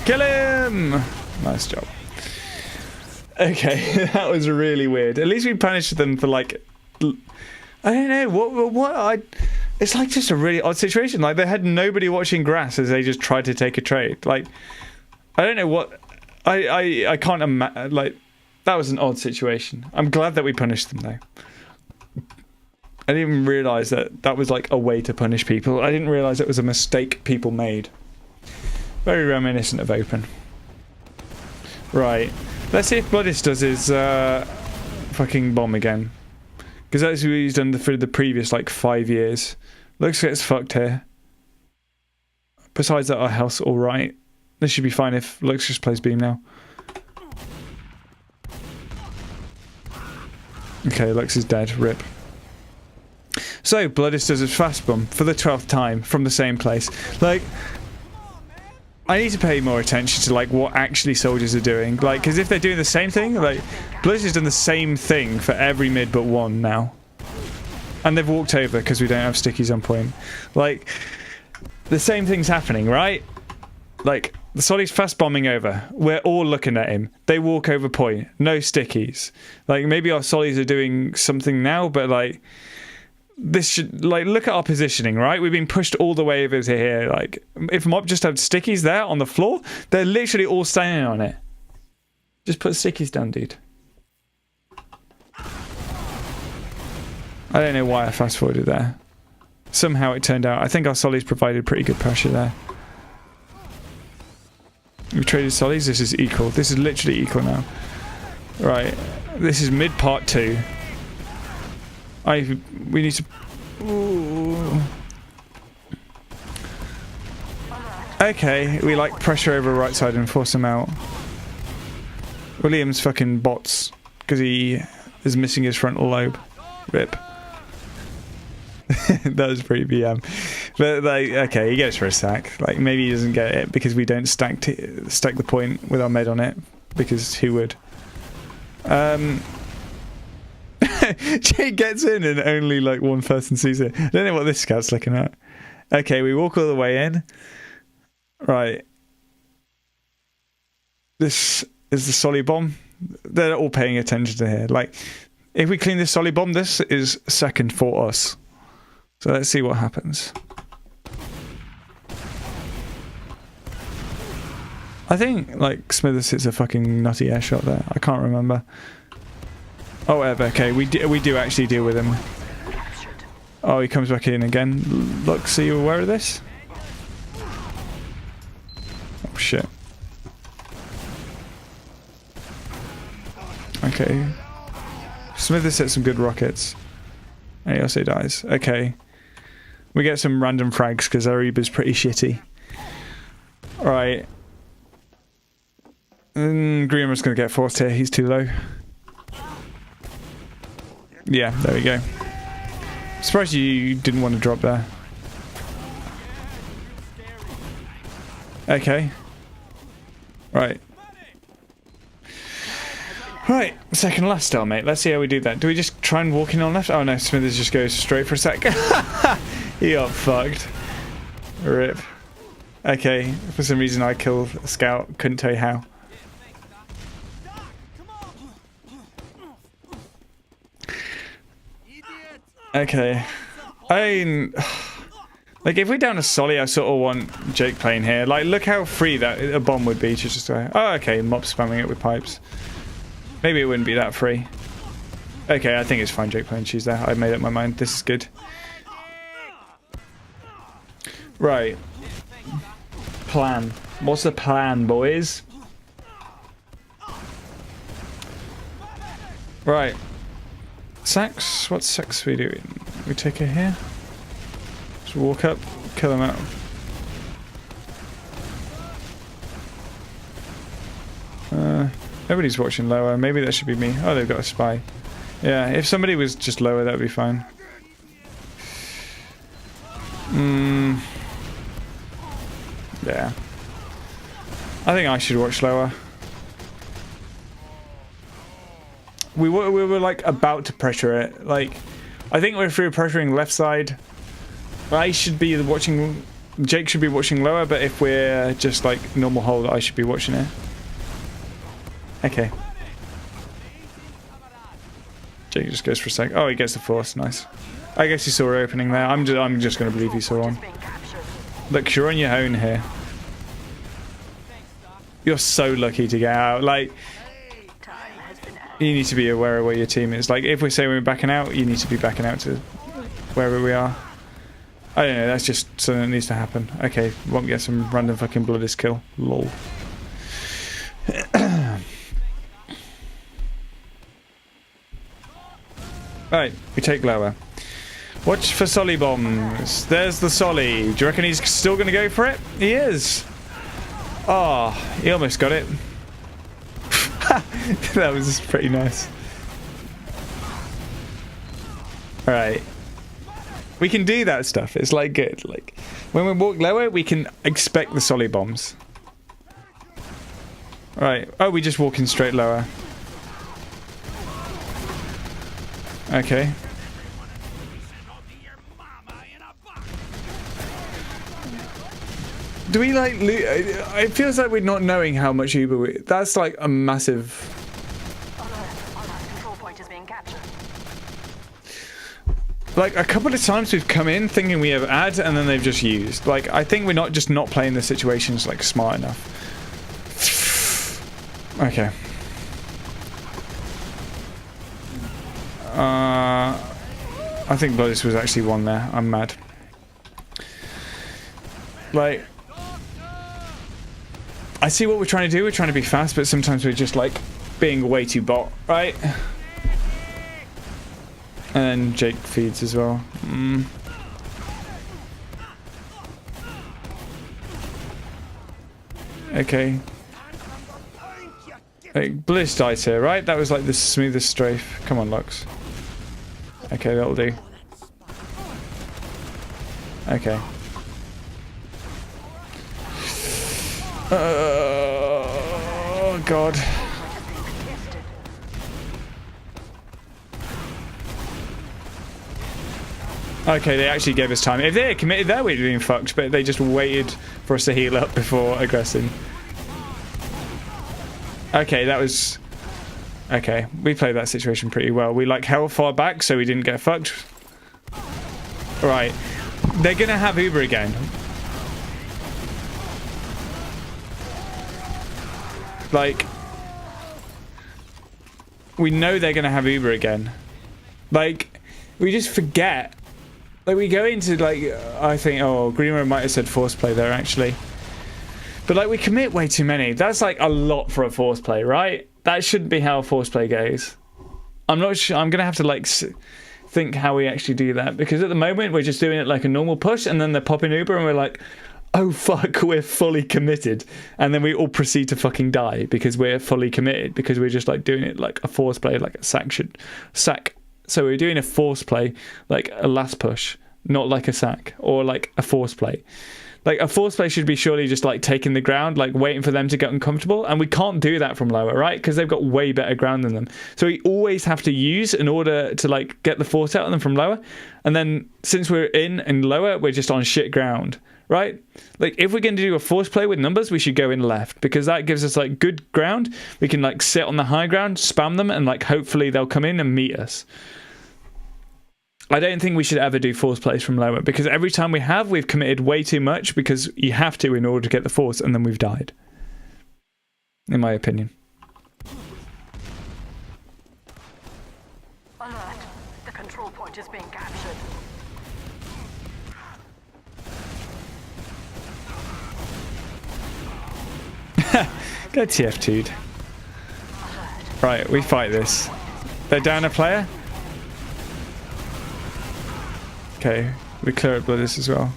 Kill him! Nice job. Okay, that was really weird. At least we punished them for, like... I don't know, it's like just a really odd situation. Like, they had nobody watching grass as they just tried to take a trade. Like, I don't know what... I can't imagine... Like, that was an odd situation. I'm glad that we punished them, though. I didn't even realise that was, like, a way to punish people. I didn't realise it was a mistake people made. Very reminiscent of Open. Right. Let's see if Bloodis does his fucking bomb again. Because that's what he's done for the previous, like, 5 years. Lux gets fucked here. Besides that, our health's alright. This should be fine if Lux just plays beam now. Okay, Lux is dead. Rip. So, Bloodis does his fast bomb for the 12th time from the same place. Like, I need to pay more attention to, like, what actually soldiers are doing. Like, because if they're doing the same thing, like, Bloodis has done the same thing for every mid but one now. And they've walked over because we don't have stickies on point. Like, the same thing's happening, right? Like, the Solly's fast bombing over. We're all looking at him. They walk over point. No stickies. Like, maybe our Sollys are doing something now, but, like, this should, like, look at our positioning, right? We've been pushed all the way over to here. Like, if Mob just had stickies there on the floor, they're literally all standing on it. Just put stickies down, dude. I don't know why I fast forwarded there. Somehow it turned out. I think our Sollys provided pretty good pressure there. We've traded Sollys. This is equal. This is literally equal now. Right. This is mid part 2. We need to... Ooh. Okay, we like pressure over right side and force him out. William's fucking bots because he is missing his frontal lobe. Rip. That was pretty BM. But, like, okay, he gets for a sack. Like, maybe he doesn't get it because we don't stack the point with our med on it. Because who would? Jay gets in and only, like, one person sees it. I don't know what this scout's looking at. Okay, we walk all the way in. Right. This is the Solly bomb. They're all paying attention to here. Like, if we clean this Solly bomb, this is second for us. So let's see what happens. I think, like, Smithers hits a fucking nutty air shot there. I can't remember. Oh, whatever. Okay, we do actually deal with him. Oh, he comes back in again. Look, see you aware of this? Oh, shit. Okay. Smithers hit some good rockets. And he also dies. Okay. We get some random frags because our Uber's pretty shitty. Alright. Greener's going to get forced here. He's too low. Yeah, there we go. Surprised you didn't want to drop there. Okay. Right. Right, second last stalemate. Let's see how we do that. Do we just try and walk in on left? Oh no, Smithers just goes straight for a sec. He got fucked. Rip. Okay, for some reason I killed a scout. Couldn't tell you how. Okay. Like, if we're down to Solly, I sort of want Jake playing here. Like, look how free that a bomb would be to just go, oh, okay, Mop spamming it with pipes. Maybe it wouldn't be that free. Okay, I think it's fine Jake playing cheese there. I made up my mind. This is good. Right. Plan. What's the plan, boys? Right. Sacks? What sacks are we doing? We take it here. Just walk up, kill him out. Nobody's watching lower. Maybe that should be me. Oh, they've got a spy. Yeah, if somebody was just lower, that would be fine. Yeah. I think I should watch lower. We were like about to pressure it. Like, I think if we were pressuring left side, I should be watching. Jake should be watching lower, but if we're just like normal hold, I should be watching it. Okay. Jake just goes for a sec. Oh, he gets the force. Nice. I guess he saw her opening there. I'm just going to believe he saw one. Look, you're on your own here. You're so lucky to get out. Like, you need to be aware of where your team is. Like, if we say we're backing out, you need to be backing out to wherever we are. I don't know. That's just something that needs to happen. Okay, won't get some random fucking Bloodis kill. Lol. Right, we take lower. Watch for Solly bombs. There's the Solly. Do you reckon he's still going to go for it? He is. Oh, he almost got it. That was pretty nice. Alright. We can do that stuff. It's like good. Like when we walk lower, we can expect the Solly bombs. Right. Oh, we just walking straight lower. Okay. Do we like... It feels like we're not knowing how much Uber we... That's like a massive... Alert. Control point is being captured. Like a couple of times we've come in thinking we have ad and then they've just used. Like I think we're not just not playing the situations like smart enough. Okay. I think Bloodis was actually one there. I'm mad. Like, I see what we're trying to do. We're trying to be fast, but sometimes we're just like being way too bot, right? And Jake feeds as well. Okay. Like, Bliss dies here, right? That was like the smoothest strafe. Come on, Lux. Okay, that'll do. Okay. Oh, God. Okay, they actually gave us time. If they had committed there, we'd have been fucked, but they just waited for us to heal up before aggressing. Okay, that was... Okay, we played that situation pretty well. We like held far back so we didn't get fucked. Right. They're gonna have Uber again. Like... We know they're gonna have Uber again. Like, we just forget. Like, we go into, like, I think, oh, Greenrow might have said force play there, actually. But, like, we commit way too many. That's, like, a lot for a force play, right? That shouldn't be how a force play goes. I'm not sure. I'm going to have to, like, think how we actually do that. Because at the moment, we're just doing it like a normal push, and then they're popping Uber, and we're like, oh, fuck, we're fully committed. And then we all proceed to fucking die because we're fully committed. Because we're just, like, doing it like a force play, like a sack. So we're doing a force play, like a last push, not like a sack, or like a force play. Like a force play should be surely just like taking the ground, like waiting for them to get uncomfortable, and we can't do that from lower, right? Because they've got way better ground than them. So we always have to use in order to like get the force out of them from lower. And then since we're in and lower, we're just on shit ground, right? Like if we're going to do a force play with numbers, we should go in left because that gives us like good ground. We can like sit on the high ground, spam them, and like hopefully they'll come in and meet us. I don't think we should ever do force plays from lower because every time we've committed way too much because you have to in order to get the force and then we've died. In my opinion. Alert. The control point is being captured. Go TF2'd. Right, we fight this. They're down a player? Okay, we clear up Bloodis as well.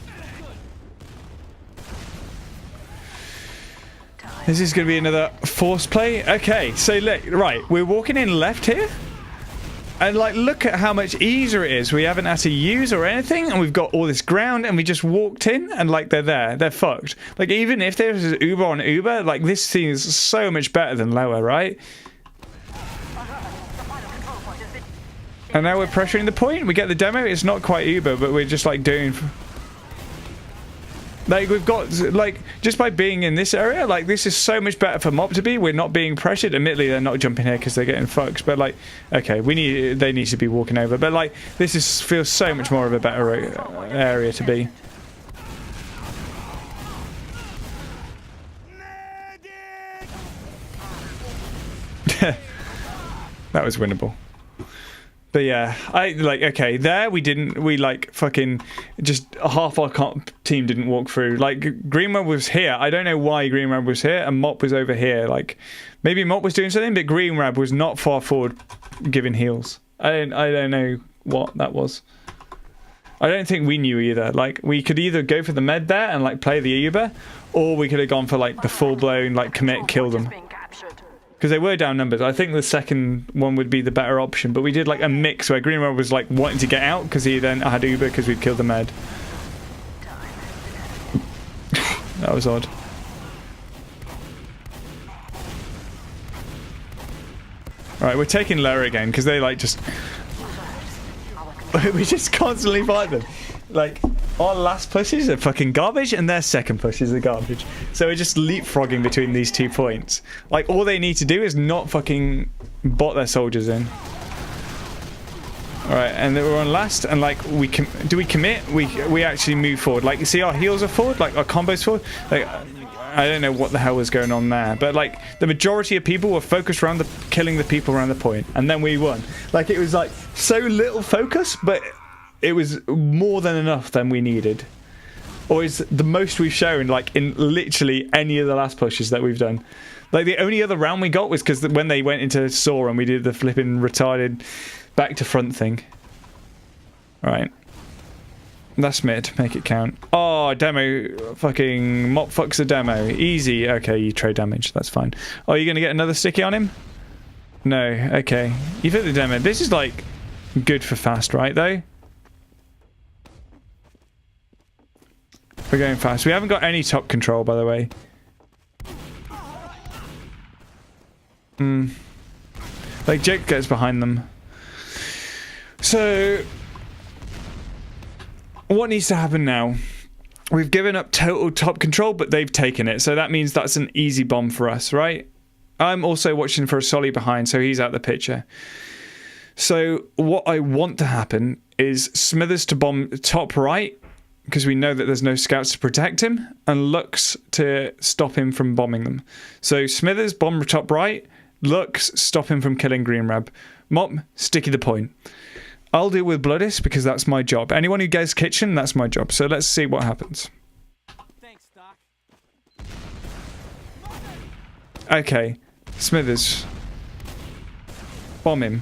This is going to be another force play. Okay, so look, right, we're walking in left here. And like, look at how much easier it is. We haven't had to use or anything. And we've got all this ground and we just walked in and like they're there. They're fucked. Like even if there's Uber on Uber, like this seems so much better than lower, right? And now we're pressuring the point. We get the demo. It's not quite Uber, but we're just like doing... Like we've got, like, just by being in this area, like this is so much better for Mop to be. We're not being pressured. Admittedly, they're not jumping here because they're getting fucked. But like, okay, they need to be walking over. But like, feels so much more of a better area to be. That was winnable. But yeah, okay, there we like fucking just half our team didn't walk through. Like Greenweb was here. I don't know why Greenweb was here and Mop was over here. Like maybe Mop was doing something, but Greenweb was not far forward giving heals. I don't know what that was. I don't think we knew either. Like, we could either go for the med there and like play the Uber, or we could have gone for like the full-blown like commit, kill them. Because they were down numbers. I think the second one would be the better option, but we did like a mix where Green Rob was like wanting to get out because he then had Uber because we'd killed the med. That was odd. Alright, we're taking lower again because they like just... we just constantly fight them. Like, our last pushes are fucking garbage and their second pushes are garbage. So we're just leapfrogging between these 2 points. Like, all they need to do is not fucking bot their soldiers in. Alright, and then we're on last, and like, do we commit? We actually move forward. Like, you see our heals are forward, like our combos forward. Like, I don't know what the hell was going on there, but like, the majority of people were focused around killing the people around the point, and then we won. Like, it was like, so little focus, but it was more than enough than we needed. Or is the most we've shown, like, in literally any of the last pushes that we've done. Like, the only other round we got was because when they went into Saw and we did the flipping retarded back to front thing. Alright. That's mid. Make it count. Oh, demo. Fucking mop fucks a demo. Easy. Okay, you trade damage. That's fine. Oh, you're going to get another sticky on him? No. Okay. You've hit the demo. This is, like, good for fast, right, though? We're going fast. We haven't got any top control, by the way. Like, Jake gets behind them. So, what needs to happen now? We've given up total top control, but they've taken it. So that means that's an easy bomb for us, right? I'm also watching for a Solly behind, so he's out the picture. So what I want to happen is Smithers to bomb top right, because we know that there's no scouts to protect him, and Lux to stop him from bombing them. So Smithers, bomb top right, Lux, stop him from killing Green Rab. Mop, sticky the point. I'll deal with Bloodis because that's my job. Anyone who gets kitchen, that's my job. So let's see what happens. Thanks, Doc. Okay, Smithers. Bomb him.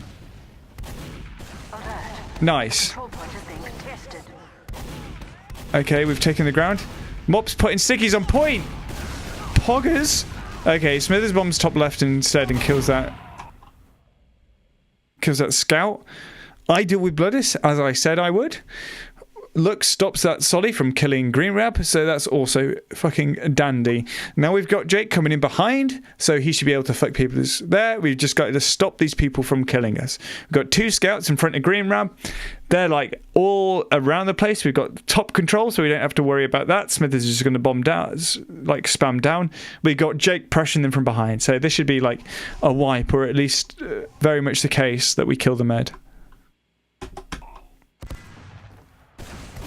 Nice. Okay, we've taken the ground. Mop's putting stickies on point. Poggers. Okay, Smithers bombs top left instead and kills that scout. I deal with Bloodis, as I said I would. Lux stops that Solly from killing Green Rab, so that's also fucking dandy. Now we've got Jake coming in behind, so he should be able to fuck people there. We've just got to stop these people from killing us. We've got 2 scouts in front of Green Rab. They're like all around the place. We've got top control, so we don't have to worry about that. Smithers is just going to bomb down, like spam down. We've got Jake pressuring them from behind, so this should be like a wipe, or at least very much the case that we kill the med.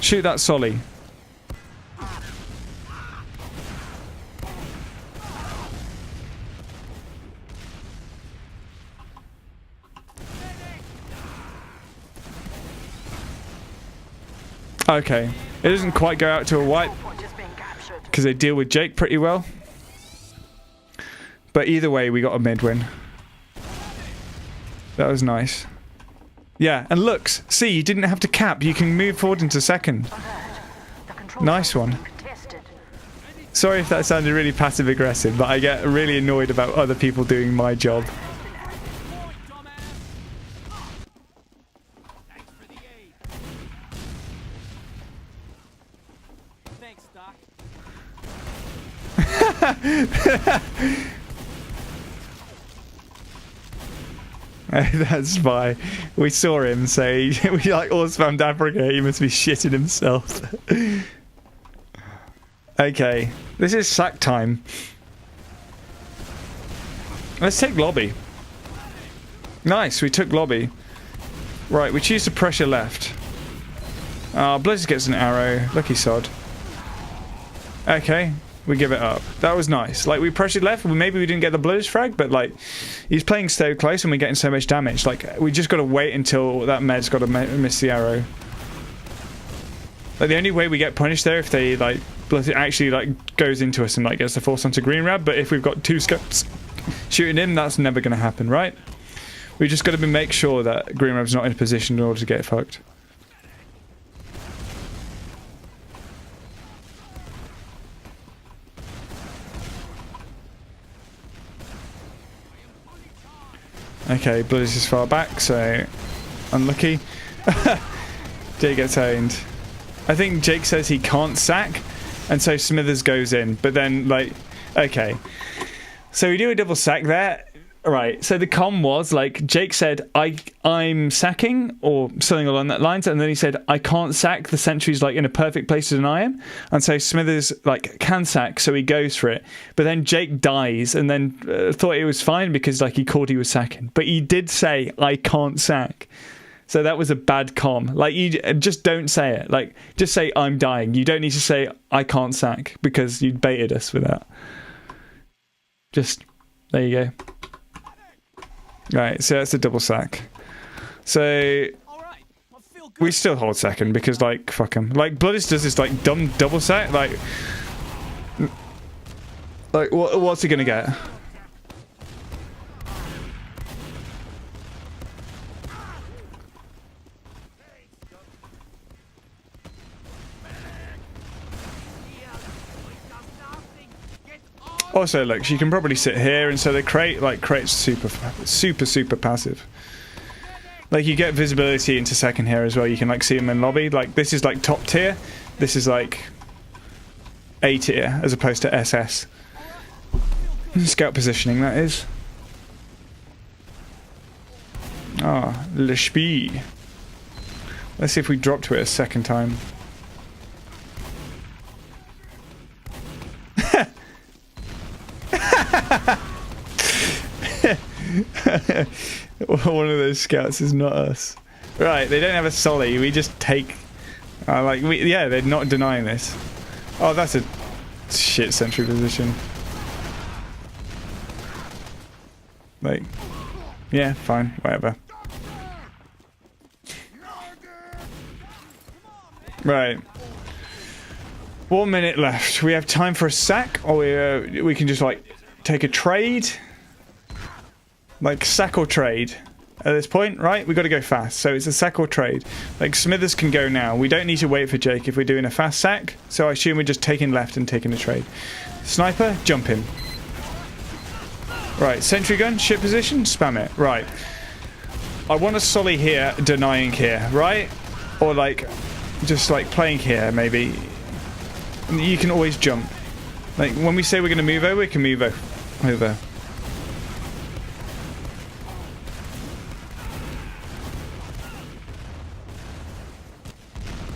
Shoot that Solly. Okay. It doesn't quite go out to a wipe because they deal with Jake pretty well. But either way, we got a mid win. That was nice. Yeah, and looks, see, you didn't have to cap. You can move forward into second. Nice one. Sorry if that sounded really passive-aggressive, but I get really annoyed about other people doing my job. Thanks, Doc. That's fine. We saw him say, we like all spammed Africa, he must be shitting himself. Okay, this is sack time. Let's take lobby. Nice, we took lobby. Right, we choose to pressure left. Bloodis gets an arrow. Lucky sod. Okay, we give it up. That was nice. Like, we pressured left. Maybe we didn't get the Bloodis frag, but like, he's playing so close and we're getting so much damage. Like, we just got to wait until that med's got to miss the arrow. Like, the only way we get punished there if they like actually like goes into us and like gets the force onto Green Rab. But if we've got 2 scouts shooting him, that's never going to happen, right? We just got to make sure that Green Reb's not in a position in order to get fucked. Okay, Bloodis is far back, so unlucky. Jake gets owned. I think Jake says he can't sack, and so Smithers goes in. But then, like, okay. So we do a double sack there. Right, so the comm was, like, Jake said, I'm sacking, or something along that lines, and then he said, I can't sack, the sentry's, like, in a perfect place to deny him, and so Smithers, like, can sack, so he goes for it, but then Jake dies, and then thought it was fine, because, like, he called he was sacking, but he did say, I can't sack, so that was a bad comm. Like, you just don't say it, like, just say, I'm dying, you don't need to say, I can't sack, because you baited us with that. Just, there you go. Right, so that's a double sack. So we still hold second because, like, fuck him. Like, Bloodis does this, like, dumb double sack. Like what's he gonna get? Also, look, she can probably sit here, and so the crate, like, crate's super passive. Like, you get visibility into second here as well. You can, like, see them in lobby. Like, this is, like, top tier. This is, like, A tier, as opposed to SS. Scout positioning, that is. Ah, Le Spee. Let's see if we drop to it a second time. One of those scouts is not us. Right, they don't have a Solly. We just take. Yeah, they're not denying this. Oh, that's a shit sentry position. Like, yeah, fine, whatever. Right. 1 minute left. We have time for a sack, or we can just, like, take a trade. Like, sack or trade at this point, right? We've got to go fast. So it's a sack or trade. Like, Smithers can go now. We don't need to wait for Jake if we're doing a fast sack. So I assume we're just taking left and taking a trade. Sniper, jump in. Right, sentry gun, ship position, spam it. Right. I want a Solly here, denying here, right? Or, like, just, like, playing here, maybe. You can always jump. Like, when we say we're going to move over, we can move over.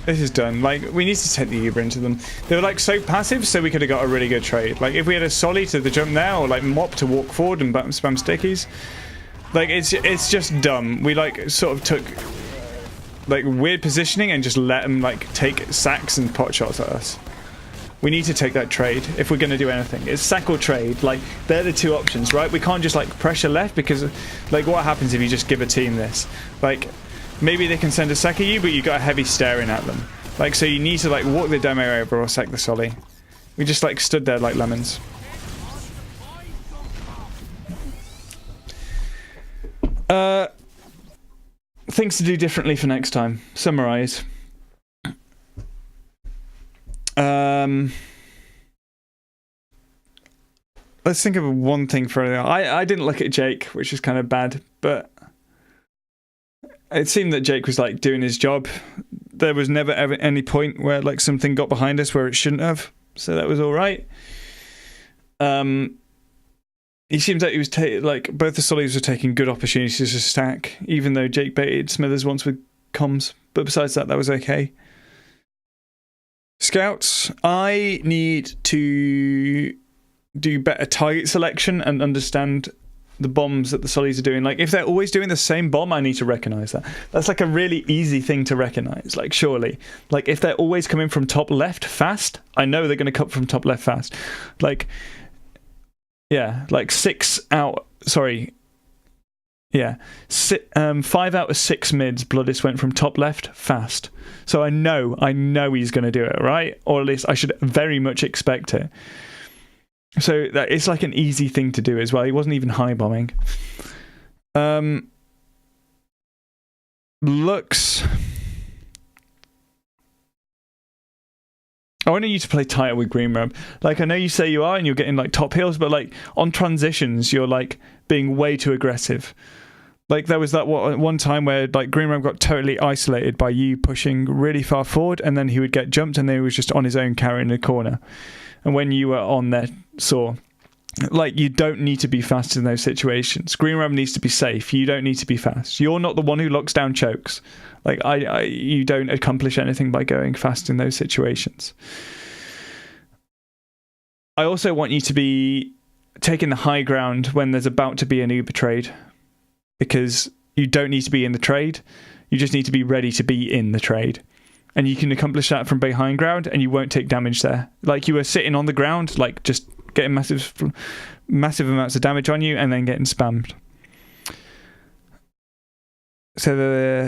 This is done. Like, we need to take the Uber into them. They were, like, so passive, so we could have got a really good trade. Like, if we had a Solly to the jump now, or, like, Mop to walk forward and spam stickies. Like, it's just dumb. We, like, sort of took, like, weird positioning and just let them, like, take sacks and pot shots at us. We need to take that trade if we're going to do anything. It's sack or trade. Like, they're the two options, right? We can't just, like, pressure left because, like, what happens if you just give a team this? Like, maybe they can send a sack at you, but you got a heavy staring at them. Like, so you need to, like, walk the demo over or sack the Solly. We just, like, stood there like lemons. Things to do differently for next time. Summarize. Let's think of one thing for I didn't look at Jake, which is kind of bad, but it seemed that Jake was, like, doing his job. There was never ever any point where, like, something got behind us where it shouldn't have, so that was all right. He seems like he was like, both the Sollys were taking good opportunities to stack, even though Jake baited Smithers once with comms, but besides that was okay. Scouts, I need to do better target selection and understand the bombs that the Sollys are doing. Like, if they're always doing the same bomb, I need to recognize that. That's, like, a really easy thing to recognize, like, surely. Like, if they're always coming from top left fast, I know they're going to come from top left fast. Like, yeah, like 5 out of 6 mids, Bloodis went from top left fast. So I know he's going to do it, right? Or at least I should very much expect it. So that it's like an easy thing to do as well. He wasn't even high bombing. looks... I wanted you to play tighter with Green Rub. Like, I know you say you are and you're getting like top heals, but like on transitions you're like being way too aggressive. Like there was that one time where like Green Rub got totally isolated by you pushing really far forward, and then he would get jumped and then he was just on his own carrying the corner. And when you were on there, like, you don't need to be fast in those situations. Green Rub needs to be safe. You don't need to be fast. You're not the one who locks down chokes. Like, you don't accomplish anything by going fast in those situations. I also want you to be taking the high ground when there's about to be an Uber trade, because you don't need to be in the trade. You just need to be ready to be in the trade. And you can accomplish that from behind ground and you won't take damage there. Like, you were sitting on the ground, like just getting massive amounts of damage on you and then getting spammed. So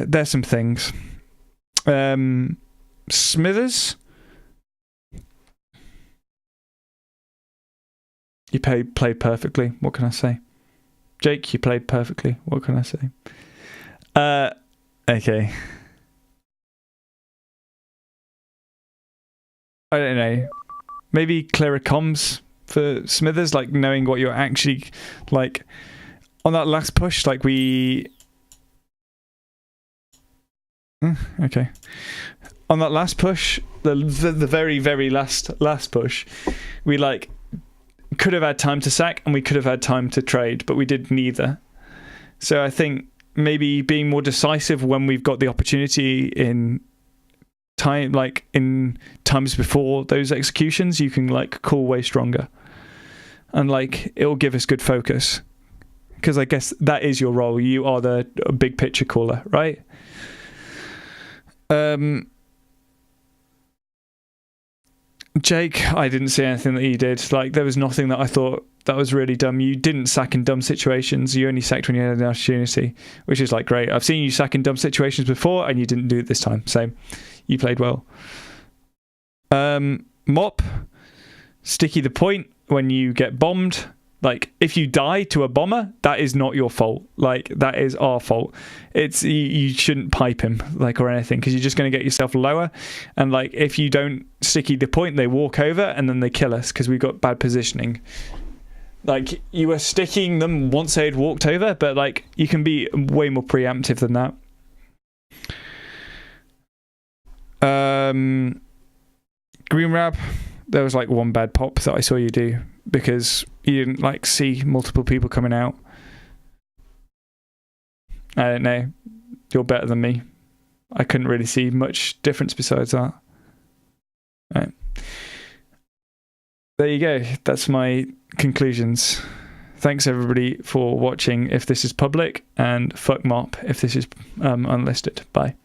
there's some things. Smithers, you played perfectly. What can I say? Jake, you played perfectly. What can I say? Okay. I don't know. Maybe clearer comms for Smithers, like knowing what you're actually like on that last push. Like okay, on that last push, the very very last push, we like could have had time to sack and we could have had time to trade, but we did neither. So I think maybe being more decisive when we've got the opportunity in time, like in times before those executions, you can like call way stronger, and like it'll give us good focus, because I guess that is your role. You are the big picture caller, right? Jake, I didn't see anything that you did. Like, there was nothing that I thought that was really dumb. You didn't sack in dumb situations. You only sacked when you had an opportunity, which is like great. I've seen you sack in dumb situations before and you didn't do it this time, so you played well. Mop, sticky the point when you get bombed. Like, if you die to a bomber, that is not your fault. Like, that is our fault. It's you shouldn't pipe him, like, or anything, because you're just going to get yourself lower. And like, if you don't sticky the point, they walk over and then they kill us because we've got bad positioning. Like, you were sticking them once they had walked over, but like, you can be way more preemptive than that. Green Rab, there was like one bad pop that I saw you do because you didn't like see multiple people coming out. I don't know. You're better than me. I couldn't really see much difference besides that. Right. There you go. That's my conclusions. Thanks everybody for watching if this is public, and fuck Mop if this is unlisted. Bye.